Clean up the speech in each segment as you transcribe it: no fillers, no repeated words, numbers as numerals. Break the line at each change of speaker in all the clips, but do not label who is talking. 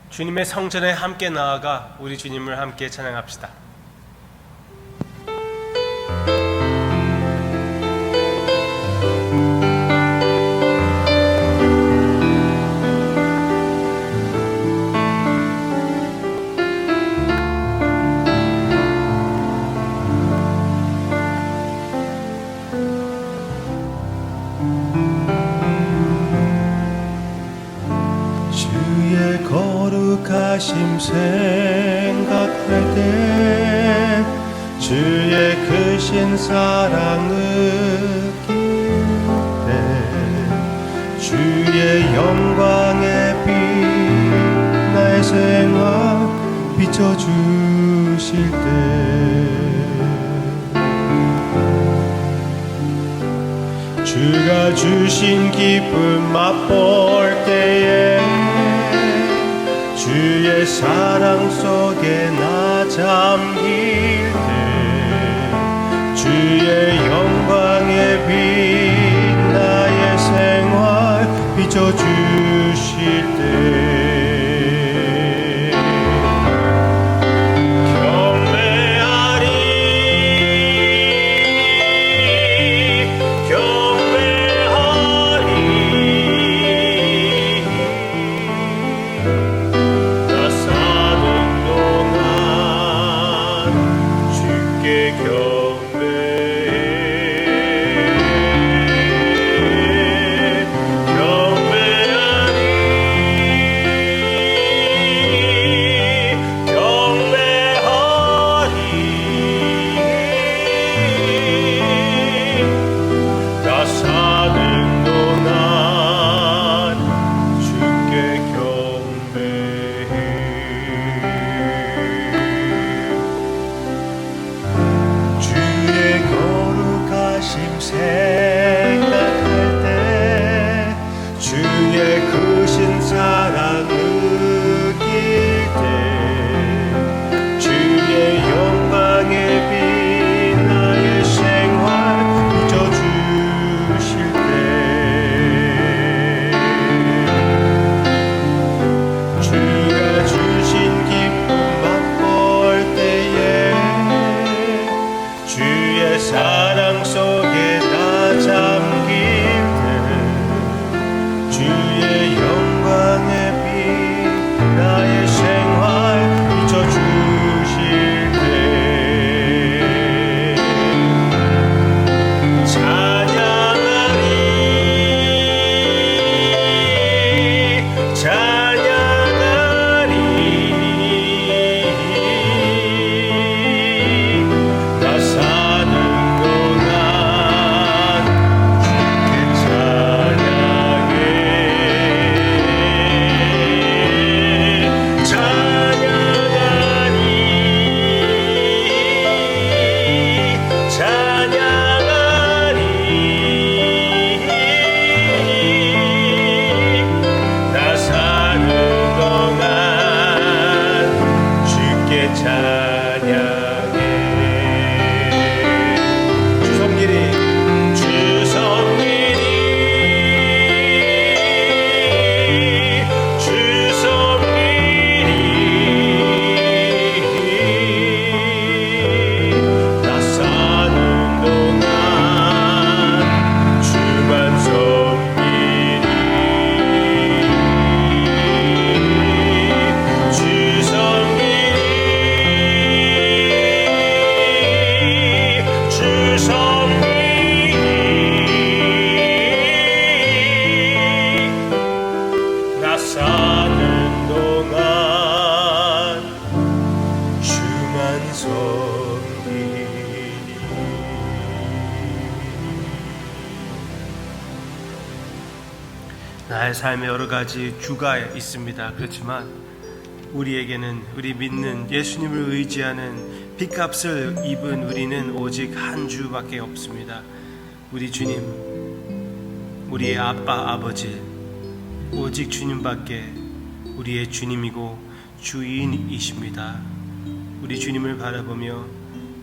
주님의 성전에 함께 나아가 우리 주님을 함께 찬양합시다.
주의 거룩하심 생각할 때 주의 크신 사랑 느낄 때 주의 영광의 빛 나의 생활 비춰주실 때 주가 주신 기쁨 맛볼 때에 주의 사랑 속에 나 잠길 때 주의 영광의 빛 나의 생활 비춰주실 때 생각할 때 주의 크신 사랑 느낄 때 주의 영광의 빛 나의 생활 비춰주실 때 주가 주신 기쁨 맛볼 때에 주의 사랑 속에 잠길 때 주의 영광의 빛 나의 생활 비춰주실 때 찬양하리 나 사는
나의 삶에 여러 가지 주가 있습니다. 그렇지만 우리에게는 우리 믿는 예수님을 의지하는 핏값을 입은 우리는 오직 한 주밖에 없습니다. 우리 주님, 우리의 아빠, 아버지, 오직 주님밖에 우리의 주님이고 주인이십니다. 우리 주님을 바라보며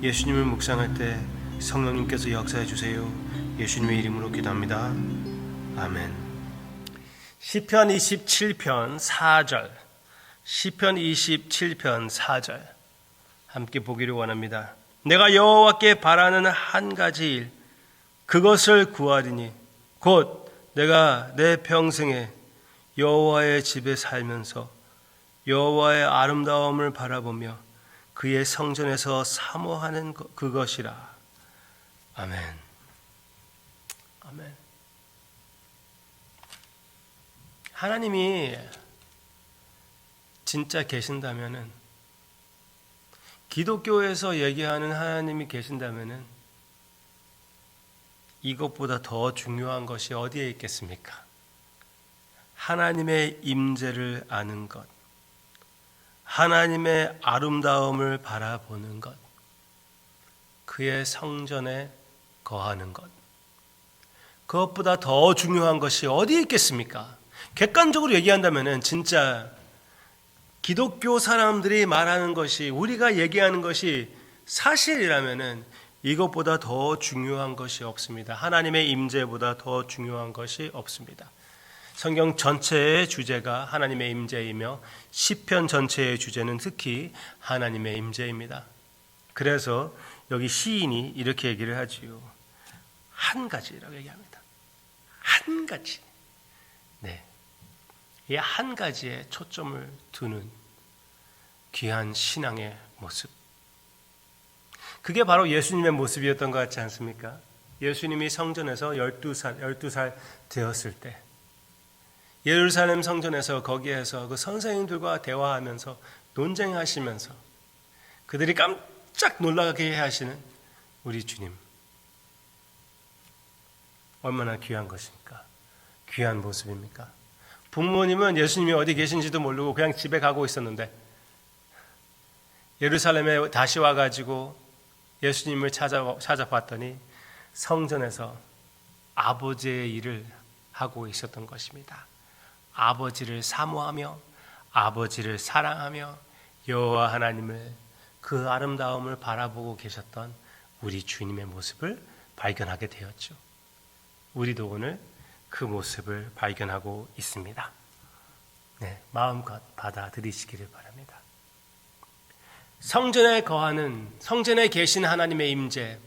예수님을 묵상할 때 성령님께서 역사해 주세요. 예수님의 이름으로 기도합니다. 아멘. 시편 27편 4절 시편 27편 4절 함께 보기를 원합니다. 내가 여호와께 바라는 한 가지 일 그것을 구하리니 곧 내가 내 평생에 여호와의 집에 살면서 여호와의 아름다움을 바라보며 그의 성전에서 사모하는 그것이라. 아멘. 아멘. 하나님이 진짜 계신다면은, 기독교에서 얘기하는 하나님이 계신다면은 이것보다 더 중요한 것이 어디에 있겠습니까? 하나님의 임재를 아는 것, 하나님의 아름다움을 바라보는 것, 그의 성전에 거하는 것, 그것보다 더 중요한 것이 어디에 있겠습니까? 객관적으로 얘기한다면은 진짜 기독교 사람들이 말하는 것이, 우리가 얘기하는 것이 사실이라면은 이것보다 더 중요한 것이 없습니다. 하나님의 임재보다 더 중요한 것이 없습니다. 성경 전체의 주제가 하나님의 임재이며 시편 전체의 주제는 특히 하나님의 임재입니다. 그래서 여기 시인이 이렇게 얘기를 하지요. 한 가지라고 얘기합니다. 한 가지. 네. 이 한 가지에 초점을 두는 귀한 신앙의 모습. 그게 바로 예수님의 모습이었던 것 같지 않습니까? 예수님이 성전에서 12살 되었을 때 예루살렘 성전에서 거기에서 그 선생님들과 대화하면서 논쟁하시면서 그들이 깜짝 놀라게 하시는 우리 주님. 얼마나 귀한 것입니까? 귀한 모습입니까? 부모님은 예수님이 어디 계신지도 모르고 그냥 집에 가고 있었는데 예루살렘에 다시 와가지고 예수님을 찾아봤더니 성전에서 아버지의 일을 하고 있었던 것입니다. 아버지를 사모하며 아버지를 사랑하며 여호와 하나님을, 그 아름다움을 바라보고 계셨던 우리 주님의 모습을 발견하게 되었죠. 우리도 오늘 그 모습을 발견하고 있습니다. 네, 마음껏 받아들이시기를 바랍니다. 성전에 거하는, 성전에 계신 하나님의 임재.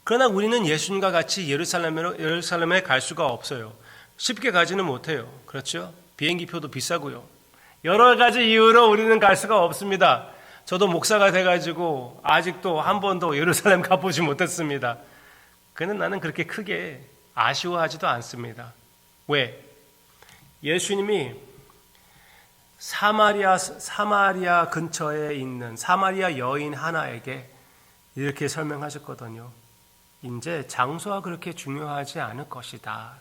그러나 우리는 예수님과 같이 예루살렘에 갈 수가 없어요. 쉽게 가지는 못해요. 그렇죠? 비행기표도 비싸고요. 여러 가지 이유로 우리는 갈 수가 없습니다. 저도 목사가 돼가지고 아직도 한 번도 예루살렘 가보지 못했습니다. 그는 나는 그렇게 크게 아쉬워하지도 않습니다. 왜? 예수님이 사마리아 근처에 있는 사마리아 여인 하나에게 이렇게 설명하셨거든요. 이제 장소가 그렇게 중요하지 않을 것이다.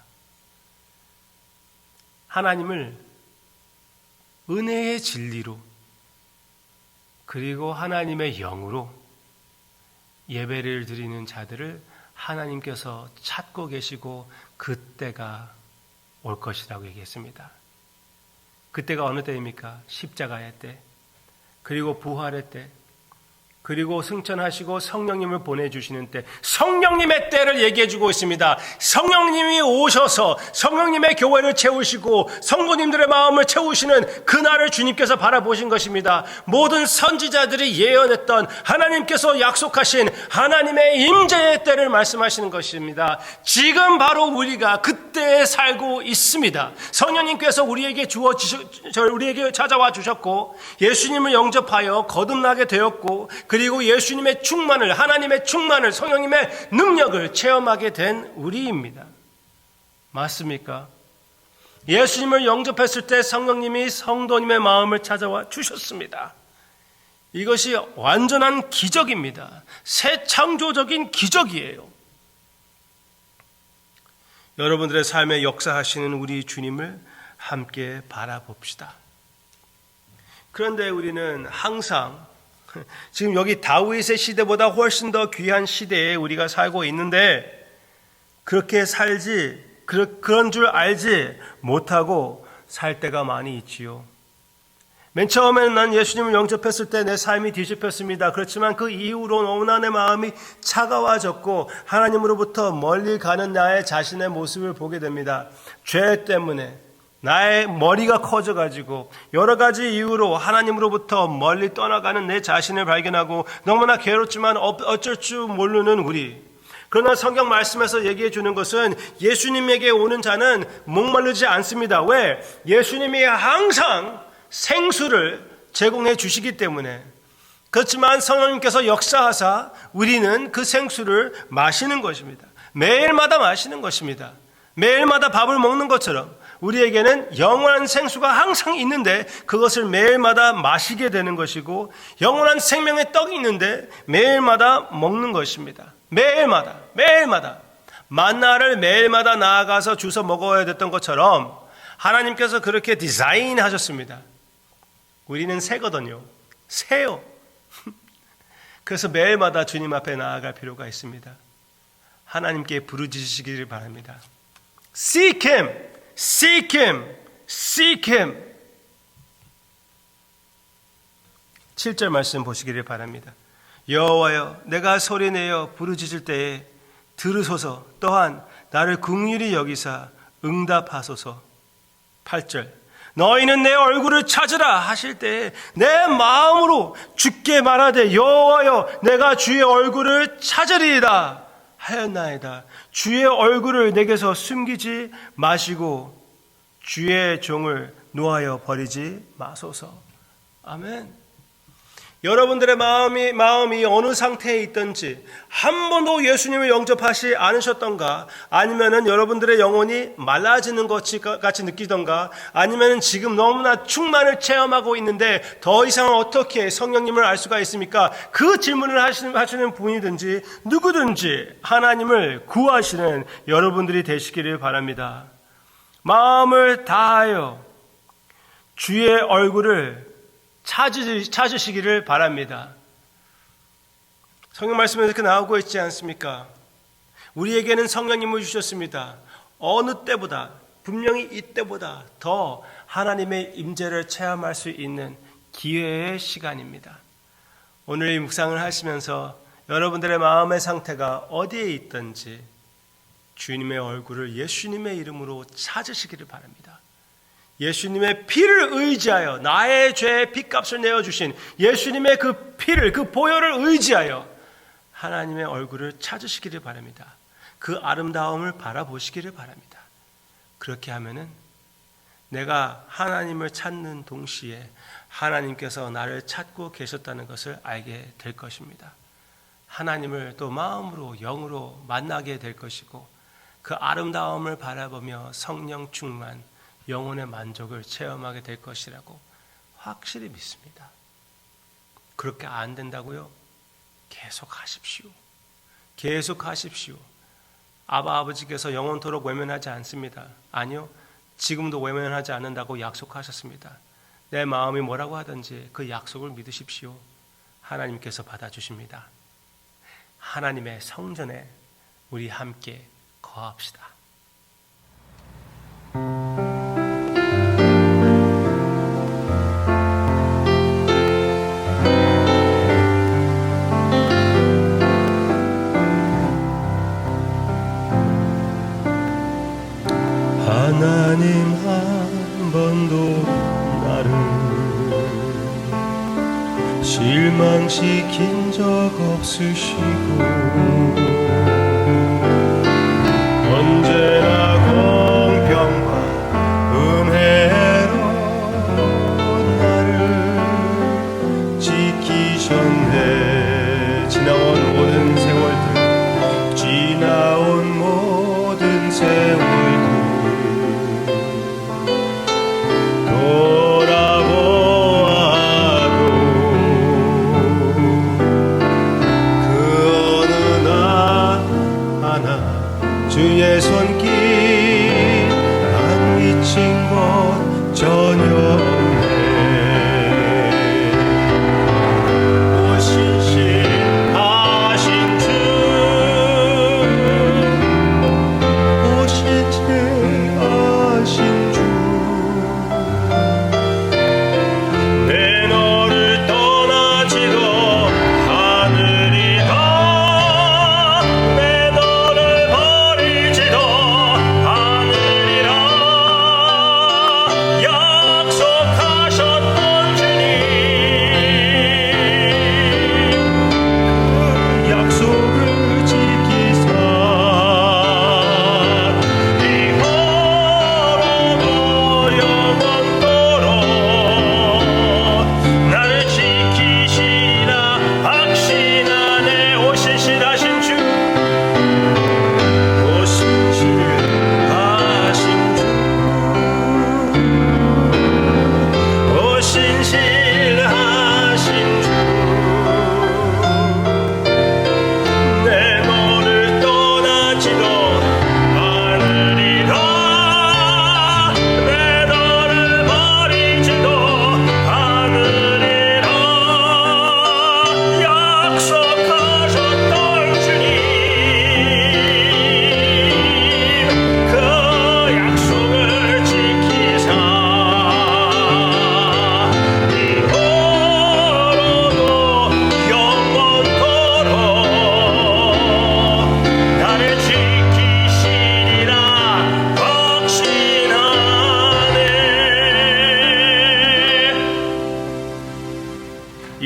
하나님을 은혜의 진리로 그리고 하나님의 영으로 예배를 드리는 자들을 하나님께서 찾고 계시고 그때가 올 것이라고 얘기했습니다. 그때가 어느 때입니까? 십자가의 때, 그리고 부활의 때, 그리고 승천하시고 성령님을 보내주시는 때, 성령님의 때를 얘기해주고 있습니다. 성령님이 오셔서 성령님의 교회를 채우시고 성도님들의 마음을 채우시는 그날을 주님께서 바라보신 것입니다. 모든 선지자들이 예언했던 하나님께서 약속하신 하나님의 임재의 때를 말씀하시는 것입니다. 지금 바로 우리가 그때에 살고 있습니다. 성령님께서 우리에게 찾아와 주셨고 예수님을 영접하여 거듭나게 되었고, 그리고 예수님의 충만을, 하나님의 충만을, 성령님의 능력을 체험하게 된 우리입니다. 맞습니까? 예수님을 영접했을 때 성령님이 성도님의 마음을 찾아와 주셨습니다. 이것이 완전한 기적입니다. 새 창조적인 기적이에요. 여러분들의 삶에 역사하시는 우리 주님을 함께 바라봅시다. 그런데 우리는 항상 지금 여기 다윗의 시대보다 훨씬 더 귀한 시대에 우리가 살고 있는데 그렇게 그런 줄 알지 못하고 살 때가 많이 있지요. 맨 처음에는 난 예수님을 영접했을 때 내 삶이 뒤집혔습니다. 그렇지만 그 이후로 너무나 내 마음이 차가워졌고 하나님으로부터 멀리 가는 나의 자신의 모습을 보게 됩니다. 죄 때문에, 나의 머리가 커져가지고 여러 가지 이유로 하나님으로부터 멀리 떠나가는 내 자신을 발견하고 너무나 괴롭지만 어쩔 줄 모르는 우리. 그러나 성경 말씀에서 얘기해 주는 것은 예수님에게 오는 자는 목마르지 않습니다. 왜? 예수님이 항상 생수를 제공해 주시기 때문에. 그렇지만 성령님께서 역사하사 우리는 그 생수를 마시는 것입니다. 매일마다 마시는 것입니다. 매일마다 밥을 먹는 것처럼 우리에게는 영원한 생수가 항상 있는데 그것을 매일마다 마시게 되는 것이고 영원한 생명의 떡이 있는데 매일마다 먹는 것입니다. 매일마다 만나를 매일마다 나아가서 주워 먹어야 됐던 것처럼 하나님께서 그렇게 디자인하셨습니다. 우리는 새거든요. 새요. 그래서 매일마다 주님 앞에 나아갈 필요가 있습니다. 하나님께 부르짖으시기를 바랍니다. Seek Him, Seek Him, Seek Him. 7절 말씀 보시기를 바랍니다. 여호와여, 내가 소리내어 부르짖을 때에 들으소서. 또한 나를 긍휼히 여기사 응답하소서. 8절. 너희는 내 얼굴을 찾으라 하실 때에 내 마음으로 주께 말하되 여호와여, 내가 주의 얼굴을 찾으리이다 하였나이다. 주의 얼굴을 내게서 숨기지 마시고 주의 종을 노하여 버리지 마소서. 아멘. 여러분들의 마음이 어느 상태에 있든지 한 번도 예수님을 영접하지 않으셨던가, 아니면은 여러분들의 영혼이 말라지는 것 같이 느끼던가, 아니면은 지금 너무나 충만을 체험하고 있는데 더 이상 어떻게 성령님을 알 수가 있습니까? 그 질문을 하시는 분이든지 누구든지 하나님을 구하시는 여러분들이 되시기를 바랍니다. 마음을 다하여 주의 얼굴을 찾으시기를 바랍니다. 성경 말씀에 이렇게 나오고 있지 않습니까? 우리에게는 성령님을 주셨습니다. 어느 때보다, 분명히 이때보다 더 하나님의 임재를 체험할 수 있는 기회의 시간입니다. 오늘 이 묵상을 하시면서 여러분들의 마음의 상태가 어디에 있든지 주님의 얼굴을 예수님의 이름으로 찾으시기를 바랍니다. 예수님의 피를 의지하여, 나의 죄의 핏값을 내어주신 예수님의 그 피를, 그 보혈을 의지하여 하나님의 얼굴을 찾으시기를 바랍니다. 그 아름다움을 바라보시기를 바랍니다. 그렇게 하면은 내가 하나님을 찾는 동시에 하나님께서 나를 찾고 계셨다는 것을 알게 될 것입니다. 하나님을 또 마음으로, 영으로 만나게 될 것이고 그 아름다움을 바라보며 성령 충만, 영혼의 만족을 체험하게 될 것이라고 확실히 믿습니다. 그렇게 안 된다고요? 계속 하십시오. 계속 하십시오. 아버지께서 영원토록 외면하지 않습니다. 아니요, 지금도 외면하지 않는다고 약속하셨습니다. 내 마음이 뭐라고 하든지 그 약속을 믿으십시오. 하나님께서 받아주십니다. 하나님의 성전에 우리 함께 거합시다.
하나님 한 번도 나를 실망시킨 적 없으시고 언제나 공평과 은혜로 나를 지키셨네. 지나온 모든 세월들 돌아보아도 그 어느 날 하나 주의 손길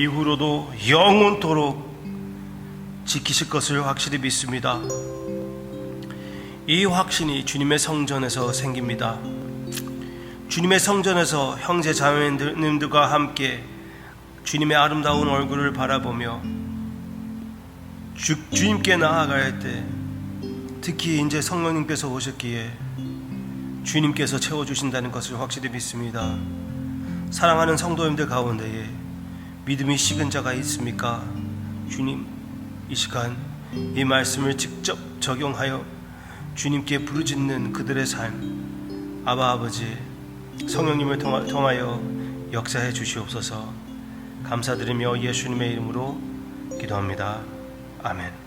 이후로도 영원토록 지키실 것을 확실히 믿습니다. 이 확신이 주님의 성전에서 생깁니다. 주님의 성전에서 형제 자매님들과 함께 주님의 아름다운 얼굴을 바라보며 주님께 나아갈 때, 특히 이제 성령님께서 오셨기에 주님께서 채워주신다는 것을 확실히 믿습니다. 사랑하는 성도님들 가운데에 믿음이 식은 자가 있습니까? 주님, 이 시간 이 말씀을 직접 적용하여 주님께 부르짖는 그들의 삶, 아바 아버지 성령님을 통하여 역사해 주시옵소서. 감사드리며 예수님의 이름으로 기도합니다. 아멘.